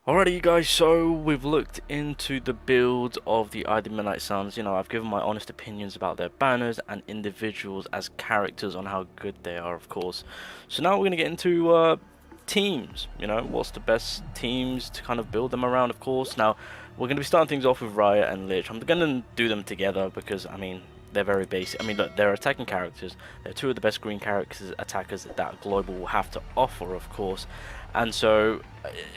Alrighty you guys, so we've looked into the build of the ID Midnight Suns. You know, I've given my honest opinions about their banners and individuals as characters on how good they are, of course. So now we're going to get into teams. You know, what's the best teams to kind of build them around, of course. Now, we're going to be starting things off with Riot and Lich. I'm going to do them together because, I mean, they're very basic. I mean, look, they're attacking characters. They're two of the best green characters, attackers that Global will have to offer, of course. And so,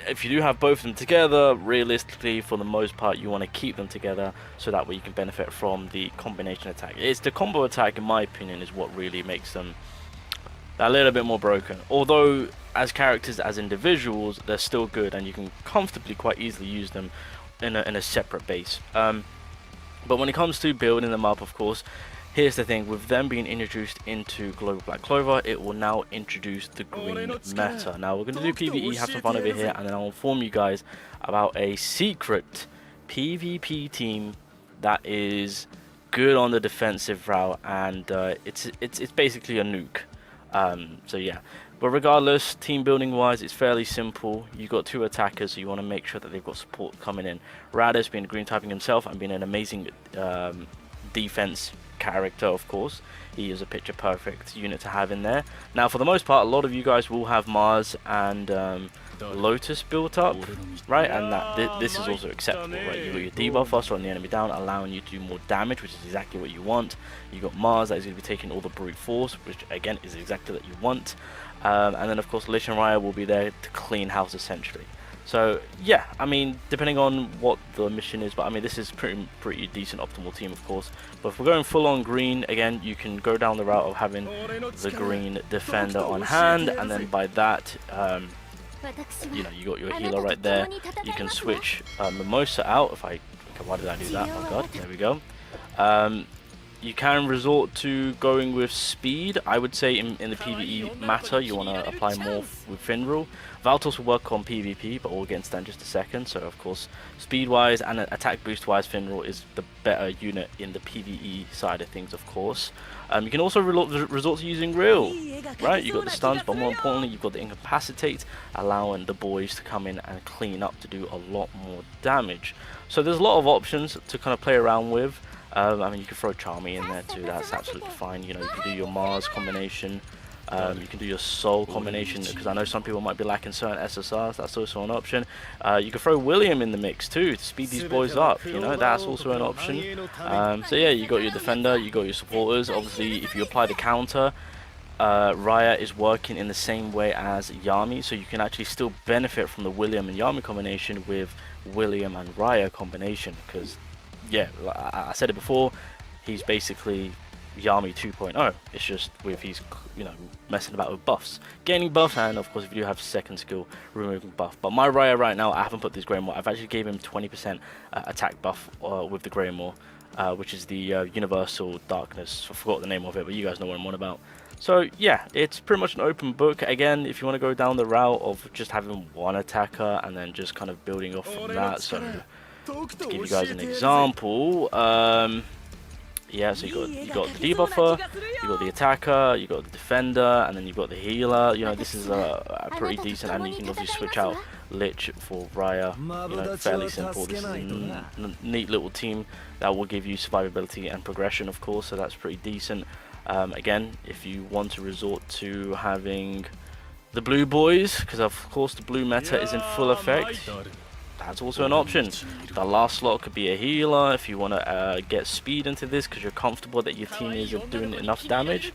if you do have both of them together, realistically, for the most part, you want to keep them together so that way you can benefit from the combination attack. It's the combo attack, in my opinion, is what really makes them a little bit more broken. Although, as characters, as individuals, they're still good, and you can comfortably, quite easily use them in a separate base. But when it comes to building them up, of course, here's the thing, with them being introduced into Global Black Clover, it will now introduce the green meta. Now we're going to do PvE, have some fun over here, and then I'll inform you guys about a secret PvP team that is good on the defensive route, and it's basically a nuke. So yeah. But regardless, team building wise, it's fairly simple. You've got two attackers, so you want to make sure that they've got support coming in. Radis being green typing himself and being an amazing defense character, of course. He is a picture perfect unit to have in there. Now, for the most part, a lot of you guys will have Mars and Lotus built up, right? And that this is also acceptable, right? You've got your debuffer slowing the enemy down, allowing you to do more damage, which is exactly what you want. You got Mars that is going to be taking all the brute force, which again is exactly what you want. And then of course Lich and Raya will be there to clean house essentially. So yeah, I mean, depending on what the mission is, but I mean this is pretty decent optimal team, of course. But if we're going full on green, again, you can go down the route of having the green defender on hand, and then by that, you know, you got your healer right there. You can switch Mimosa out. Okay, why did I do that? Oh god, there we go. You can resort to going with speed. I would say in the PvE matter, you want to apply more with Finral. Valtos will work on PvP, but we'll get into that in just a second. So of course, speed-wise and attack boost-wise, Finral is the better unit in the PvE side of things, of course. You can also resort to using Real, right? You've got the stuns, but more importantly, you've got the Incapacitate, allowing the boys to come in and clean up to do a lot more damage. So there's a lot of options to kind of play around with. I mean, you can throw Charmy in there too, that's absolutely fine. You know, you can do your Mars combination, you can do your Soul combination, because I know some people might be lacking certain SSRs, that's also an option. You can throw William in the mix too, to speed these boys up, you know, that's also an option. So yeah, you got your defender, you got your supporters. Obviously, if you apply the counter, Raya is working in the same way as Yami, so you can actually still benefit from the William and Yami combination with William and Raya combination, because yeah, I said it before, he's basically Yami 2.0. It's just with he's, you know, messing about with buffs, gaining buff, and of course if you do have second skill, removing buff. But my Raya right now, I haven't put this Greymore. I've actually gave him 20% attack buff with the Greymore, which is the Universal Darkness. I forgot the name of it, but you guys know what I'm on about. So yeah, it's pretty much an open book. Again, if you want to go down the route of just having one attacker and then just kind of building off from that. So to give you guys an example, yeah, so you got the debuffer, you got the attacker, you got the defender, and then you've got the healer. You know, this is a pretty decent, and you can obviously switch out Lich for Raya. You know, fairly simple. This is a neat little team that will give you survivability and progression, of course, so that's pretty decent. Again, if you want to resort to having the blue boys, because of course the blue meta is in full effect, that's also an option. The last slot could be a healer if you want to get speed into this because you're comfortable that your team is doing enough damage.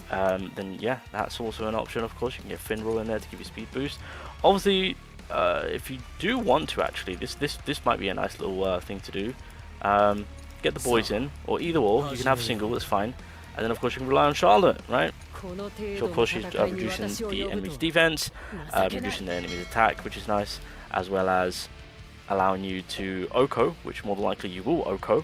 Then yeah, that's also an option. Of course, you can get Finral in there to give you speed boost. Obviously, if you do want to, actually, this might be a nice little thing to do. Get the boys in, or either or. You can have a single, that's fine. And then of course you can rely on Charlotte, right? So of course she's reducing the enemy's defense, reducing the enemy's attack, which is nice, as well as allowing you to Oko, which more than likely you will Oko,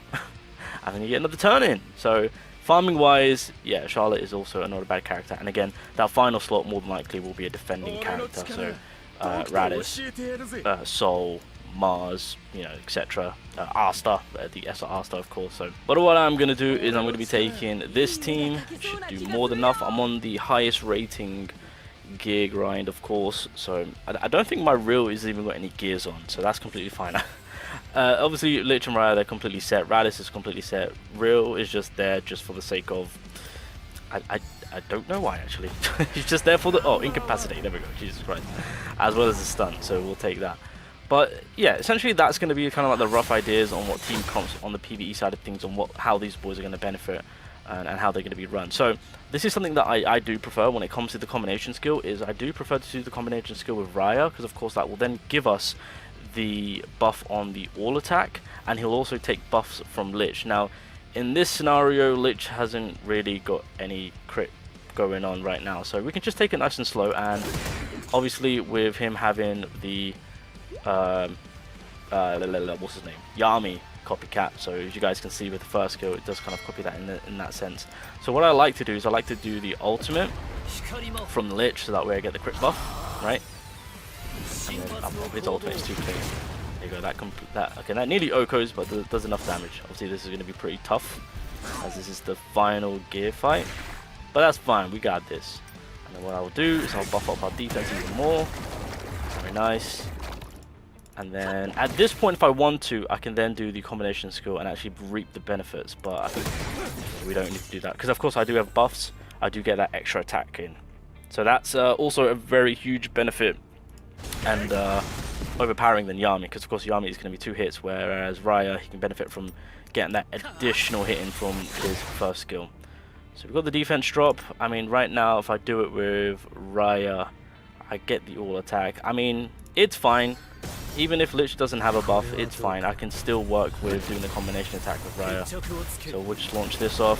and then you get another turn in. So farming wise, yeah, Charlotte is also not a bad character. And again, that final slot more than likely will be a defending character. So Radis, Soul, Mars, you know, etc. Asta, the SR Asta, of course. So, but what I'm going to do is I'm going to be taking this team. It should do more than enough. I'm on the highest rating gear grind, of course. So I don't think my reel is even got any gears on, so that's completely fine. Obviously, Lich and Raya, they're completely set. Radis is completely set. Reel is just there just for the sake of... I don't know why, actually. He's just there for the... Oh, incapacitate. There we go. Jesus Christ. As well as the stun, so we'll take that. But yeah, essentially that's going to be kind of like the rough ideas on what team comps on the PvE side of things, on how these boys are going to benefit and how they're going to be run. So this is something that I do prefer when it comes to the combination skill, is I do prefer to do the combination skill with Raya, because of course that will then give us the buff on the all attack, and he'll also take buffs from Lich. Now in this scenario, Lich hasn't really got any crit going on right now, so we can just take it nice and slow. And obviously with him having the what's his name, Yami copycat, so as you guys can see with the first skill, it does kind of copy that in that sense. So what I like to do is I like to do the ultimate from Lich, so that way I get the crit buff, right? And then his ultimate is too clean. There you go. That nearly OKOs, but does enough damage. Obviously this is going to be pretty tough, as this is the final gear fight, but that's fine, we got this. And then what I will do is I'll buff up our defense even more. Very nice. And then at this point, if I want to, I can then do the combination skill and actually reap the benefits, but I think we don't need to do that, because of course I do have buffs. I do get that extra attack in, so that's also a very huge benefit and overpowering than Yami, because of course Yami is going to be 2 hits, whereas Raya, he can benefit from getting that additional hit in from his first skill. So we've got the defense drop. I mean, right now if I do it with Raya, I get the all attack. I mean, it's fine. Even if Lich doesn't have a buff, it's fine. I can still work with doing the combination attack with Raya. So we'll just launch this off.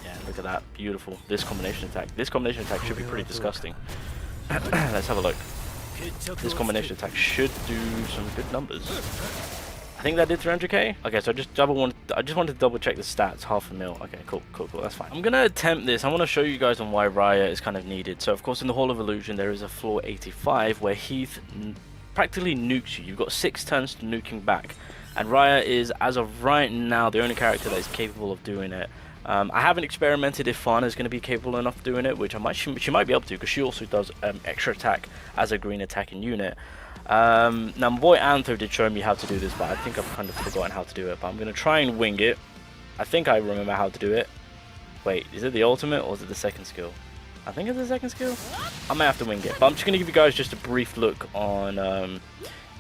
Yeah, look at that. Beautiful. This combination attack. This combination attack should be pretty disgusting. Let's have a look. This combination attack should do some good numbers. I think that did 300k. Okay, so I just wanted to double check the stats. 500,000. Okay, cool, that's fine. I'm gonna attempt this. I want to show you guys on why Raya is kind of needed. So of course in the Hall of Illusion there is a floor 85 where Heath practically nukes you. You've got 6 turns to nuking back, and Raya is, as of right now, the only character that is capable of doing it. I haven't experimented if Fauna is going to be capable enough of doing it, which she might be able to, because she also does extra attack as a green attacking unit. Now my boy Antho did show me how to do this, but I think I've kind of forgotten how to do it, but I'm going to try and wing it. I think I remember how to do it. Wait, is it the ultimate or is it the second skill? I think it's the second skill. I might have to wing it, but I'm just going to give you guys just a brief look on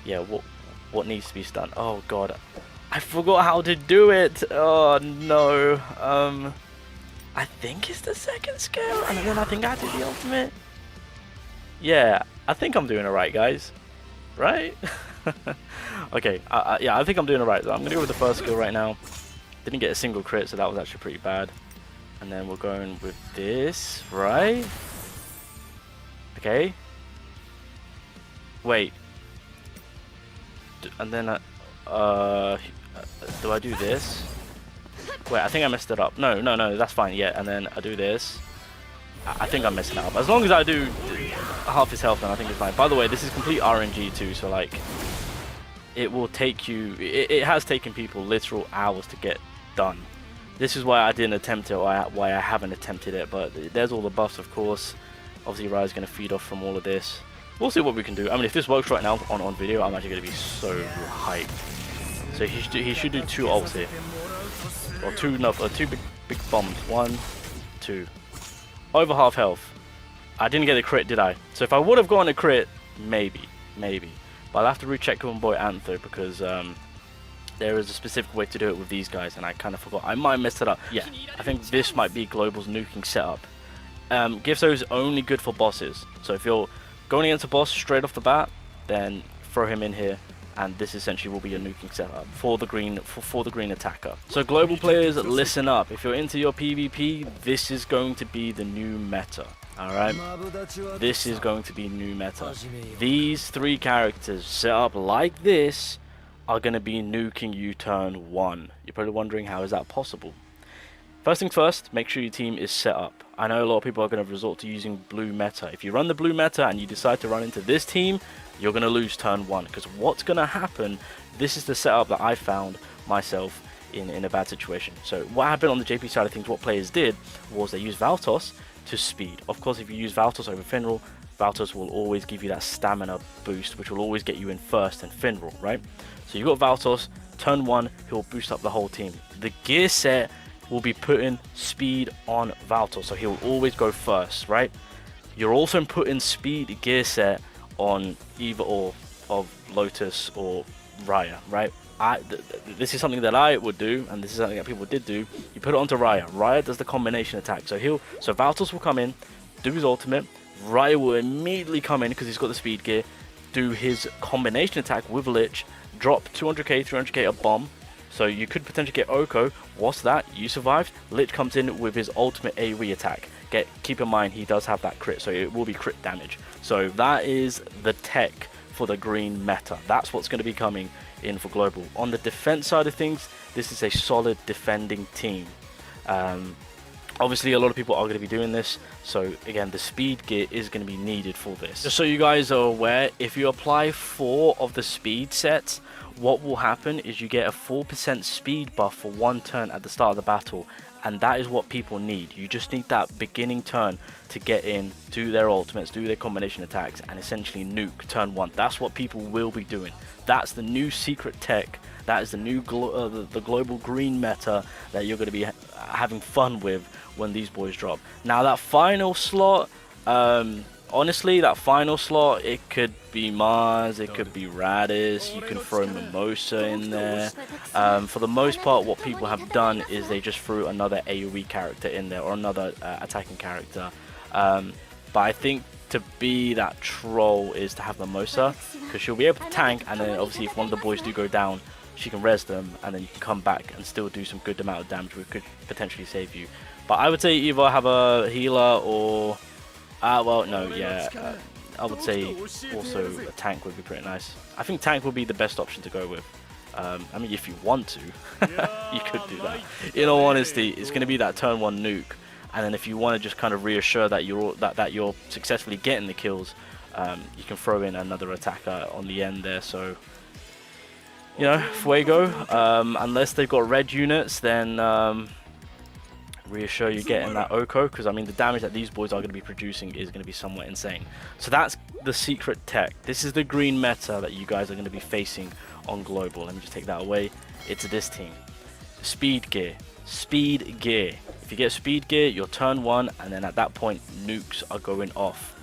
yeah, what needs to be done. Oh god, I forgot how to do it. Oh no. I think it's the second skill, and then I think I do the ultimate. Yeah, I think I'm doing it right, guys. Right? Okay, yeah, I think I'm doing it right. So I'm going to go with the first skill right now. Didn't get a single crit, so that was actually pretty bad. And then we're going with this, right? Okay. Wait. And then, do I do this? Wait, I think I messed it up. No, that's fine. Yeah, and then I do this. I think I'm messing it up. As long as I do half his health, then I think it's fine. By the way, this is complete RNG too, so like, it will take you. It has taken people literal hours to get done. This is why I didn't attempt it, or why I haven't attempted it. But there's all the buffs, of course. Obviously, Raya's going to feed off from all of this. We'll see what we can do. I mean, if this works right now on video, I'm actually going to be so hyped. So he should do 2 ults here, or 2 big bombs. 1, 2. Over half health. I didn't get a crit, did I? So if I would have gotten a crit, maybe. But I'll have to recheck with my boy Antho, because there is a specific way to do it with these guys, and I kind of forgot. I might have messed it up. Yeah, I think this might be Global's nuking setup. Gifso is only good for bosses. So if you're going against a boss straight off the bat, then throw him in here, and this essentially will be a nuking setup for the green attacker. So global players, listen up. If you're into your PvP, this is going to be the new meta. Alright, this is going to be new meta. These 3 characters set up like this are going to be nuking you turn 1. You're probably wondering, how is that possible? First things first, make sure your team is set up. I know a lot of people are going to resort to using blue meta. If you run the blue meta and you decide to run into this team, you're going to lose turn 1. Because what's going to happen, this is the setup that I found myself in a bad situation. So what happened on the JP side of things, what players did was they used Valtos to speed. Of course, if you use Valtos over Finral, Valtos will always give you that stamina boost, which will always get you in first and Finral, right? So you've got Valtos, turn 1, he'll boost up the whole team. The gear set will be putting speed on Valtos, so he'll always go first, right? You're also putting speed gear set on either or of Lotus or Raya, right? This is something that I would do, and this is something that people did do. You put it onto Raya. Raya does the combination attack, so Valtos will come in, do his ultimate. Raya will immediately come in because he's got the speed gear, do his combination attack with Lich, drop 200k, 300k a bomb. So you could potentially get Oko. What's that? You survived. Lich comes in with his ultimate AoE attack. Keep in mind he does have that crit, so it will be crit damage. So that is the tech for the green meta. That's what's going to be coming in for global. On the defense side of things, this is a solid defending team. Obviously a lot of people are going to be doing this, so again the speed gear is going to be needed for this. Just so you guys are aware, if you apply 4 of the speed sets, what will happen is you get a 4% speed buff for 1 turn at the start of the battle, and that is what people need. You just need that beginning turn to get in, do their ultimates, do their combination attacks, and essentially nuke turn 1. That's what people will be doing. That's the new secret tech. That is the new the global green meta that you're going to be having fun with when these boys drop. Now that final slot, honestly, that final slot, it could be Mars, it could be Radis, you can throw Mimosa in there. For the most part, what people have done is they just threw another AoE character in there, or another attacking character. But I think to be that troll is to have Mimosa, because she'll be able to tank, and then obviously if one of the boys do go down, she can res them, and then you can come back and still do some good amount of damage, which could potentially save you. But I would say either have a healer or well, no, yeah, I would say also a tank would be pretty nice. I think tank would be the best option to go with. I mean, if you want to, you could do that. In all honesty, it's going to be that turn 1 nuke, and then if you want to just kind of reassure that you're successfully getting the kills, you can throw in another attacker on the end there. So, you know, Fuego, unless they've got red units, then reassure you getting that Oko, because I mean the damage that these boys are going to be producing is going to be somewhat insane. So that's the secret tech. This is the green meta that you guys are going to be facing on global. Let me just take that away. It's this team. Speed gear. Speed gear. If you get speed gear, you're turn 1, and then at that point nukes are going off.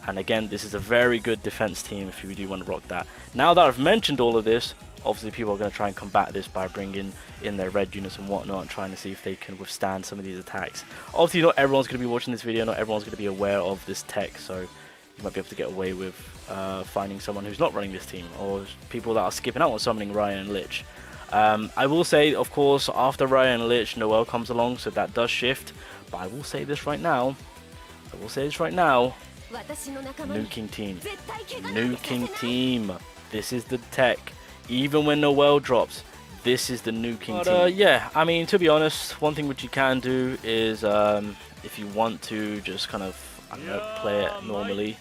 And again, this is a very good defense team if you do want to rock that. Now that I've mentioned all of this, obviously people are going to try and combat this by bringing in their red units and whatnot, and trying to see if they can withstand some of these attacks. Obviously not everyone's going to be watching this video, not everyone's going to be aware of this tech, so you might be able to get away with finding someone who's not running this team, or people that are skipping out on summoning Raya and Lich. I will say, of course, after Raya and Lich, Noelle comes along, so that does shift, but I will say this right now, nuking team. Nuking team. This is the tech. Even when Noelle drops, this is the nuking team. Yeah, I mean, to be honest, one thing which you can do is, if you want to just kind of, I don't know, play it normally,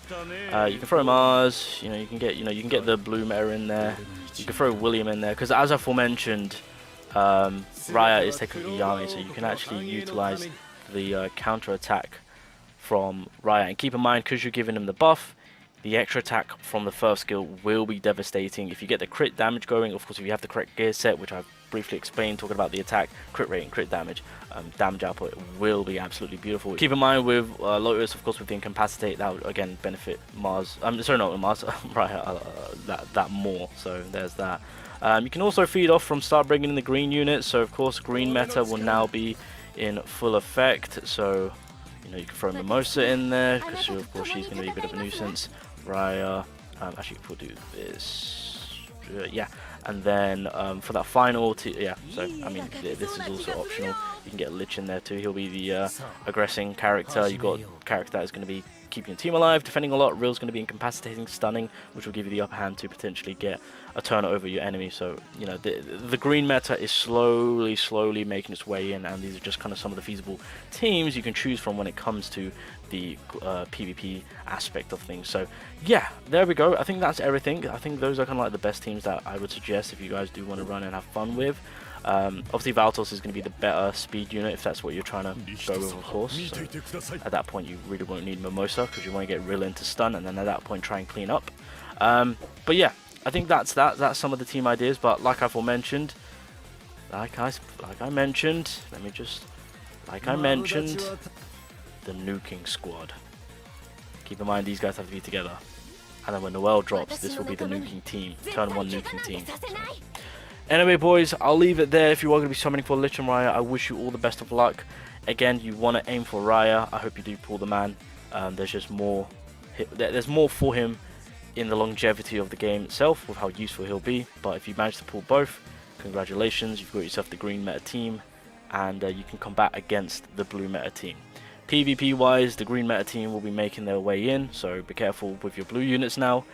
you can throw Mars. You know, you can get the blue meta in there. You can throw William in there, because as aforementioned, Raya is technically Yami, so you can actually utilize the counter attack from Raya. And keep in mind, because you're giving him the buff, the extra attack from the first skill will be devastating. If you get the crit damage going, of course, if you have the correct gear set, which I've briefly explained, talking about the attack, crit rate and crit damage, damage output will be absolutely beautiful. Keep in mind with Lotus, of course, with the incapacitate, that would again benefit Mars. Sorry, not Mars, right? That more. So there's that. You can also feed off from start bringing in the green units. So of course, green meta will now be in full effect. So you know, you can throw Mimosa in there, because of course she's going to be a bit of a nuisance. Raya, actually we'll do this, yeah, and then for that final, yeah, so I mean this is also optional. You can get Lich in there too. He'll be the aggressing character. You've got a character that is going to be keeping your team alive, defending a lot. Real's going to be incapacitating, stunning, which will give you the upper hand to potentially get a turn over your enemy. So you know, the green meta is slowly making its way in, and these are just kind of some of the feasible teams you can choose from when it comes to the PvP aspect of things. So yeah, there we go. I think that's everything. I think those are kind of like the best teams that I would suggest if you guys do want to run and have fun with. Obviously Valtos is going to be the better speed unit if that's what you're trying to go with, of course. So at that point you really won't need Mimosa because you want to get real into stun, and then at that point try and clean up. But yeah, I think that's some of the team ideas. But like I mentioned, like I mentioned, the nuking squad. Keep in mind these guys have to be together. And then when the well drops, this will be the nuking team. Turn 1 nuking team. So. Anyway, boys, I'll leave it there. If you are going to be summoning for Lich and Raya, I wish you all the best of luck. Again, you want to aim for Raya. I hope you do pull the man. There's just more. There's more for him in the longevity of the game itself, with how useful he'll be. But if you manage to pull both, congratulations. You've got yourself the green meta team, and you can combat against the blue meta team. PvP wise, the green meta team will be making their way in, so be careful with your blue units now.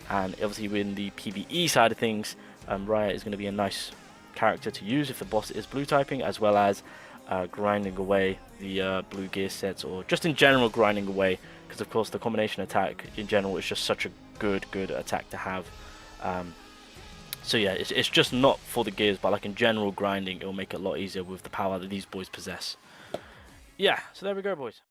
And obviously in the PvE side of things, Raya is going to be a nice character to use if the boss is blue typing, as well as grinding away the blue gear sets, or just in general grinding away, because of course the combination attack in general is just such a good attack to have. So yeah, it's just not for the gears, but like in general grinding, it will make it a lot easier with the power that these boys possess. Yeah, so there we go, boys.